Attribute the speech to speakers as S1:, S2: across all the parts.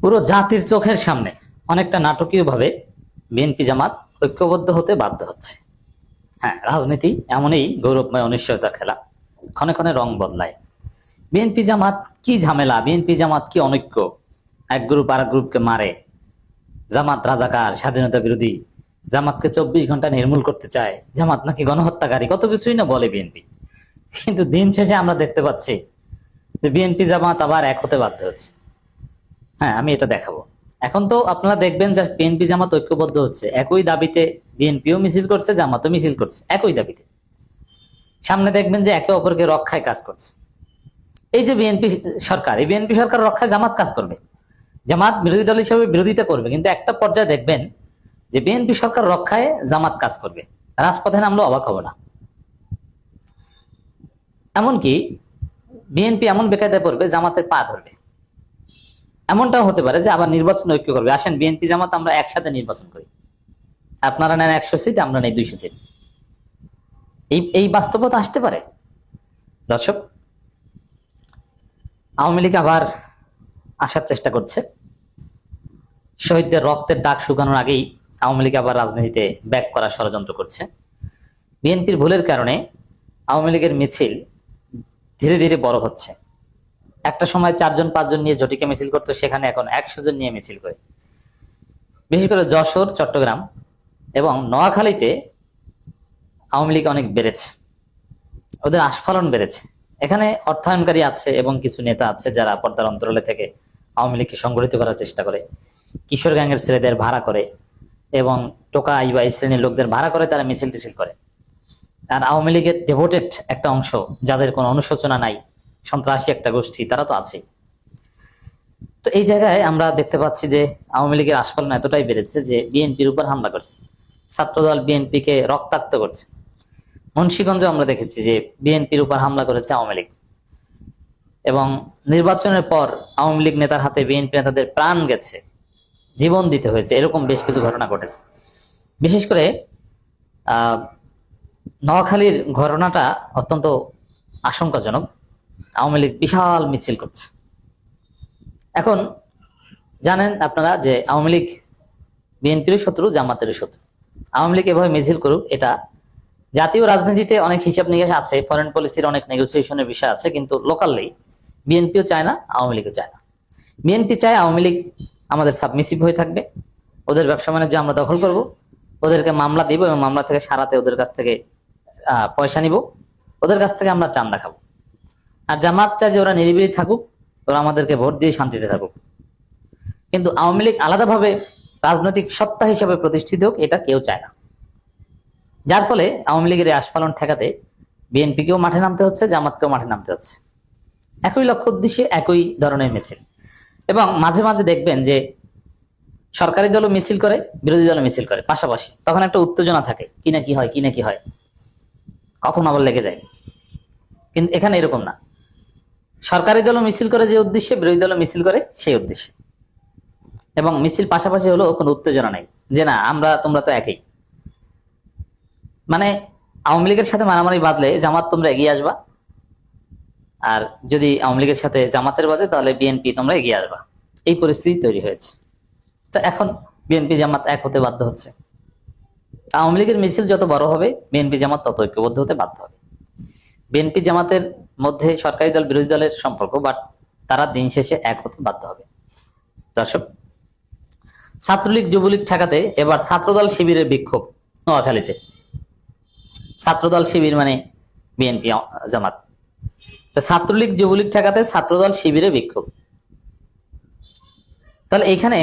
S1: পুরো জাতির চোখের সামনে অনেকটা নাটকীয়ভাবে বিএনপি জামাত ঐক্যবদ্ধ হতে বাধ্য হচ্ছে। হ্যাঁ, রাজনীতি এমনই গৌরবময় অনিশ্চয়তার খেলা, ক্ষণে ক্ষণে রং বদলায়। বিএনপি জামাত কি ঝামেলা, বিএনপি জামাত কি অনৈক্য, এক গ্রুপ আর এক গ্রুপকে মারে, জামাত রাজাকার, স্বাধীনতা বিরোধী, জামাতকে 24 ঘন্টা নির্মূল করতে চায়, জামাত নাকি গণহত্যাকারী, কত কিছুই না বলে বিএনপি। কিন্তু দিন শেষে আমরা দেখতে পাচ্ছি যে বিএনপি জামাত আবার এক হতে বাধ্য হচ্ছে। হ্যাঁ, আমি এটা দেখাবো। এখন তো আপনারা দেখবেন যে বিএনপি জামাত ঐক্যবদ্ধ হচ্ছে, একই দাবিতে বিএনপিও মিছিল করছে, জামাতও মিছিল করছে একই দাবিতে। সামনে দেখবেন যে একে অপরকে রক্ষায় কাজ করছে। এই যে বিএনপি সরকার, এই বিএনপি সরকার রক্ষায় জামাত কাজ করবে, জামাত বিরোধী দল হিসেবে বিরোধিতা করবে, কিন্তু একটা পর্যায়ে দেখবেন যে বিএনপি সরকার রক্ষায় জামাত কাজ করবে, রাজপথে নামলেও অবাক হব না। এমনকি বিএনপি এমন বেকায়দায় পড়বে জামাতের পা ধরবে। এমনটাও হতে পারে যে আবার নির্বাচন ঐক্য করবে, আসেন বিএনপি জামাত আমরা একসাথে নির্বাচন করি, আপনারা নেন 100 সিট, আমরা নেই 200 সিট। এই বাস্তবতা আসতে পারে। দর্শক, আওয়ামী লীগ আবার আসার চেষ্টা করছে। শহীদদের রক্তের দাগ শুকানোর আগেই আওয়ামী লীগ আবার রাজনীতিতে ব্যাক করার ষড়যন্ত্র করছে। বিএনপির ভুলের কারণে আওয়ামী লীগের মিছিল ধীরে ধীরে বড় হচ্ছে। একটা সময় 4-5 জন নিয়ে জটিকে মিছিল করতো, সেখানে এখন 100 জন নিয়ে মিছিল করে। বিশেষ করে যশোর, চট্টগ্রাম এবং নোয়াখালীতে আওয়ামী লীগ অনেক বেড়েছে, ওদের আস্ফালন বেড়েছে। এখানে অর্থায়নকারী আছে এবং কিছু নেতা আছে যারা পর্দার অন্তরালে থেকে আওয়ামী লীগকে সংগঠিত করার চেষ্টা করে, কিশোর গ্যাংয়ের ছেলেদের ভাড়া করে এবং টোকাই বা এই শ্রেণীর লোকদের ভাড়া করে তারা মিছিল টিছিল করে। আর আওয়ামী লীগের ডেভোটেড একটা অংশ, যাদের কোনো অনুশোচনা নাই, সন্ত্রাসী একটা গোষ্ঠী, তারা তো আছে। তো এই জায়গায় আমরা দেখতে পাচ্ছি যে আওয়ামী লীগের আস্ফালন এতটাই বেড়েছে যে বিএনপির উপর হামলা করছে, ছাত্রদল বিএনপিকে রক্তাক্ত করছে। মুন্সিগঞ্জে আমরা দেখেছি যে বিএনপির উপর হামলা করেছে আওয়ামী লীগ, এবং নির্বাচনের পর আওয়ামী লীগ নেতার হাতে বিএনপি নেতাদের প্রাণ গেছে, জীবন দিতে হয়েছে, এরকম বেশ কিছু ঘটনা ঘটেছে। বিশেষ করে নোয়াখালীর ঘটনাটা অত্যন্ত আশঙ্কাজনক। আওয়ামী লীগ বিশাল মিছিল করছে। এখন জানেন আপনারা যে আওয়ামী লীগ বিএনপির শত্রু, জামাতের শত্রু। আওয়ামী লীগ এভাবে মিছিল করুক, এটা জাতীয় রাজনীতিতে অনেক হিসাব নিকাশ আছে, ফরেন পলিসির অনেক নেগোসিয়েশনের বিষয় আছে, কিন্তু লোকালি বিএনপিও চায় না, আওয়ামী লীগও চায় না। বিএনপি চায় আওয়ামী লীগ আমাদের সাবমিসিভ হয়ে থাকবে, ওদের ব্যবসা বাণিজ্য আমরা দখল করব, ওদেরকে মামলা দিব এবং মামলা থেকে সারাতে ওদের কাছ থেকে পয়সা নিব, ওদের কাছ থেকে আমরা চান্দা খাবো। আর জামাত চায় যে ওরা নিরিবিলি থাকুক, ওরা আমাদেরকে ভোট দিয়ে শান্তিতে থাকুক। কিন্তু আওয়ামী লীগ আলাদাভাবে রাজনৈতিক সত্তা হিসেবে প্রতিষ্ঠিত হোক, এটা কেউ চায় না। যার ফলে আওয়ামী লীগের এই আস্ফালন ঠেকাতে বিএনপিকেও মাঠে নামতে হচ্ছে, জামাতকেও মাঠে নামতে হচ্ছে। একই লক্ষ্য উদ্দেশ্যে একই ধরনের মিছিল। এবং মাঝে মাঝে দেখবেন যে সরকারি দলও মিছিল করে, বিরোধী দলও মিছিল করে পাশাপাশি, তখন একটা উত্তেজনা থাকে, কি না কি হয়, কি না কি হয়, কখন আবার লেগে যায়। কিন্তু এখানে এরকম না, সরকারি দলও মিছিল করে যে উদ্দেশ্যে, বিরোধী দলও মিছিল করে সেই উদ্দেশ্যে, এবং মিছিল পাশাপাশি হলেও কোনো উত্তেজনা নেই যে না আমরা তোমরা তো একই। মানে আওয়ামী লীগের সাথে মারামারি বাঁধলে জামাত তোমরা এগিয়ে আসবা, আর যদি আওয়ামী লীগের সাথে জামাতের বাজে তাহলে বিএনপি তোমরা এগিয়ে আসবা, এই পরিস্থিতি তৈরি হয়েছে। তো এখন বিএনপি জামাত এক হতে বাধ্য হচ্ছে। আওয়ামী লীগের মিছিল যত বড় হবে, বিএনপি জামাত তত ঐক্যবদ্ধ হতে বাধ্য হবে। বিএনপি জামাতের মধ্যে সরকারি দল বিরোধী দলের সম্পর্ক, বাট তারা দিন শেষে এক হতে বাধ্য হবে। দর্শক, ছাত্রলীগ যুবলীগ ঠেকাতে এবার ছাত্রদল শিবিরের বিক্ষোভ নোয়াখালীতে। ছাত্রদল শিবির মানে বিএনপি জামাত, ছাত্রলীগ যুবলীগ ঠেকাতে ছাত্রদল শিবিরে বিক্ষোভ। তাহলে এইখানে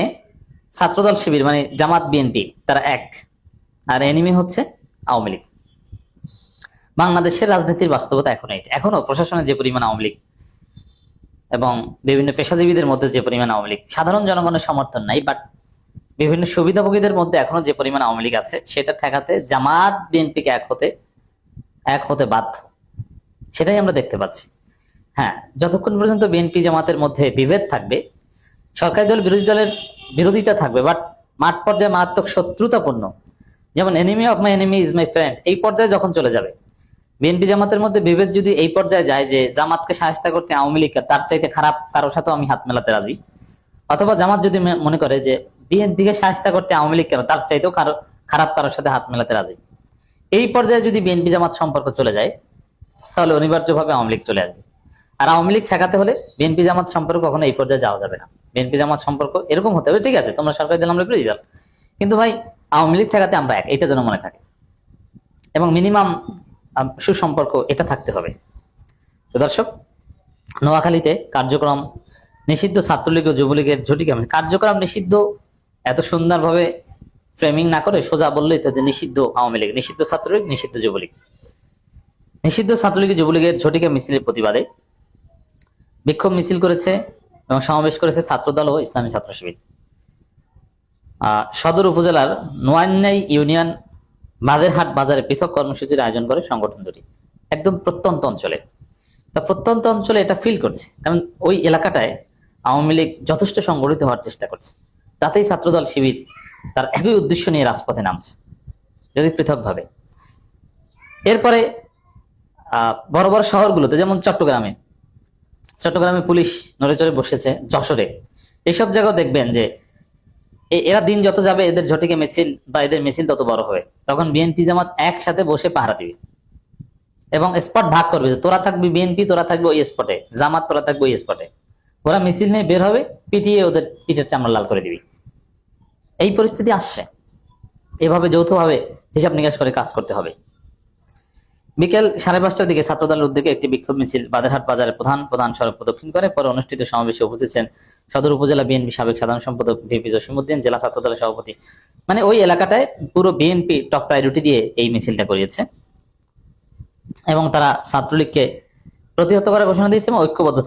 S1: ছাত্রদল শিবির মানে জামাত বিএনপি তারা এক, আর এনিমি হচ্ছে আওয়ামী লীগ। বাংলাদেশের রাজনীতির বাস্তবতা এখনো প্রশাসনে যে পরিমাণ আওয়ামী লীগ এবং বিভিন্ন পেশাজীবীদের মধ্যে যে পরিমাণ আওয়ামী লীগ, সাধারণ জনগণের সমর্থন নাই, বাট বিভিন্ন সুবিধাভোগীদের মধ্যে এখনো যে পরিমাণ আওয়ামী লীগ আছে, সেটা ঠেকাতে জামাত বিএনপিকে এক হতে বাধ্য, সেটাই আমরা দেখতে পাচ্ছি। হ্যাঁ, যতক্ষণ পর্যন্ত বিএনপি জামাতের মধ্যে বিভেদ থাকবে, সরকারি দল বিরোধী দলের বিরোধিতা থাকবে, বাট মাঠ পর্যায়ে মারাত্মক শত্রুতাপূর্ণ, যেমন enemy of my enemy is my friend, এই পর্যায়ে যখন চলে যাবে, বিএনপি জামাতের মধ্যে বিভেদ যদি এই পর্যায়ে যায় যে জামাতকে সাহায্য করতে আওয়ামী লীগ তার চাইতে খারাপ কারোর সাথে আমি হাত মেলাতে রাজি, অথবা জামাত যদি মনে করে যে বিএনপিকে শায়েস্তা করতে আওয়ামী লীগ কেন, তার চাইতেও খারাপ কারোর সাথে হাত মেলাতে রাজি, এই পর্যায়ে যদি বিএনপি জামাত সম্পর্ক চলে যায়, তাহলে অনিবার্যভাবে আওয়ামী লীগ চলে আসবে। আর আওয়ামী লীগ ঠেকাতে হলে বিএনপি জামাত সম্পর্ক কখনো এই পর্যায়ে যাওয়া যাবে না। বিএনপি জামাত সম্পর্ক এরকম হতে হবে, ঠিক আছে তোমরা সরকারি দল আমরা বিরোধী দল, কিন্তু ভাই আওয়ামী লীগ ঠেকাতে আমরা এক, এটা যেন মনে থাকে, এবং মিনিমাম সুসম্পর্ক এটা থাকতে হবে। তো দর্শক, নোয়াখালীতে কার্যক্রম নিষিদ্ধ ছাত্রলীগ ও যুবলীগের ঝুটি কেমন? কার্যক্রম নিষিদ্ধ এত সুন্দরভাবে ফ্রেমিং না করে সোজা বললেই তো যে নিষিদ্ধ আওয়ামী লীগ, নিষিদ্ধ ছাত্রলীগ, নিষিদ্ধ যুবলীগ। নিষিদ্ধ ছাত্রলীগ যুবলীগের ঝটিকা মিছিলের প্রতিবাদে বিক্ষোভ মিছিল করেছে এবং সমাবেশ করেছে ছাত্রদল ও ইসলামী ছাত্র শিবির। সদর উপজেলার নোয়ান্নাই ইউনিয়ন বাদেরহাট বাজারে পৃথক কর্মসূচির আয়োজন করে সংগঠন দুটি, একদম প্রত্যন্ত অঞ্চলে। তা প্রত্যন্ত অঞ্চলে এটা ফিল করছে, কারণ ওই এলাকাটায় আওয়ামী লীগ যথেষ্ট সংগঠিত হওয়ার চেষ্টা করছে, তাতেই ছাত্রদল শিবির তার একই উদ্দেশ্য নিয়ে রাজপথে নামছে, যদি পৃথকভাবে। এরপরে বড় বড় শহরগুলোতে, যেমন চট্টগ্রামে পুলিশ নড়ে চড়ে বসেছে, যশোরে, এইসব জায়গাও দেখবেন যে এরা দিন যত যাবে এদের ঝটিকে মিছিল বা এদের মিছিল তত বড় হবে, তখন বিএনপি জামাত একসাথে বসে পাহারা দিবে এবং স্পট ভাগ করবে যে তোরা থাকবি বিএনপি, তোরা থাকবে ওই স্পটে, জামাত তোরা থাকবে ওই স্পটে। ওরা মিছিল নিয়ে বের হবে, পিটিয়ে ওদের পিঠের চামড়া লাল করে দিবি। এই পরিস্থিতি আসছে, এভাবে যৌথভাবে হিসাব নিকাশ করে কাজ করতে হবে। বিকেল 5:30টার দিকে ছাত্রদলের উদ্যোগে একটি বিক্ষোভ মিছিল বাদেরহাট বাজারের প্রধান সড়ক প্রদক্ষিণ করে পরে অনুষ্ঠিত সমাবেশে উপস্থিত ছিলেন সদর উপজেলা বিএনপি সাবেক সাধারণ সম্পাদক ভিপি জসিমউদ্দিন, জেলা ছাত্রদলের সভাপতি। মানে ওই এলাকাটায় পুরো বিএনপি টপ প্রায়োরিটি দিয়ে এই মিছিলটা করিয়েছে এবং তারা ছাত্রলীগকে প্রতিহত করার ঘোষণা দিয়েছে এবং ঐক্যবদ্ধ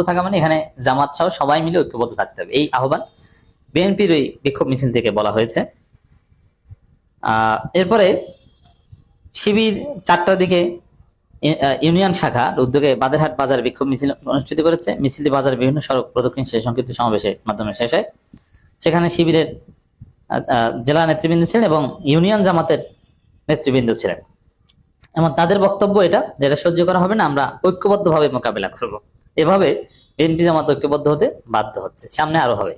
S1: থাকা মানে এখানে জামাত সহ সবাই মিলে ঐক্যবদ্ধ থাকতে হবে, এই আহ্বান বিএনপির ওই বিক্ষোভ মিছিল থেকে বলা হয়েছে। এরপরে শিবির 4টার দিকে ইউনিয়ন শাখার উদ্যোগে বাদেরহাট বাজারে বিক্ষোভ মিছিল অনুষ্ঠিত করেছে। মিছিলটি বাজারের বিভিন্ন সড়ক প্রদক্ষিণ শেষে সংক্ষিপ্ত সমাবেশের মাধ্যমে শেষ হয়। সেখানে শিবিরের জেলা নেতৃবৃন্দ ছিলেন এবং ইউনিয়ন জামাতের নেতৃবৃন্দ ছিলেন এবং তাদের বক্তব্য যেটা সহ্য করা হবে না, আমরা ঐক্যবদ্ধভাবে মোকাবেলা করব। এভাবে বিএনপি জামাত ঐক্যবদ্ধ হতে বাধ্য হচ্ছে, সামনে আরো হবে।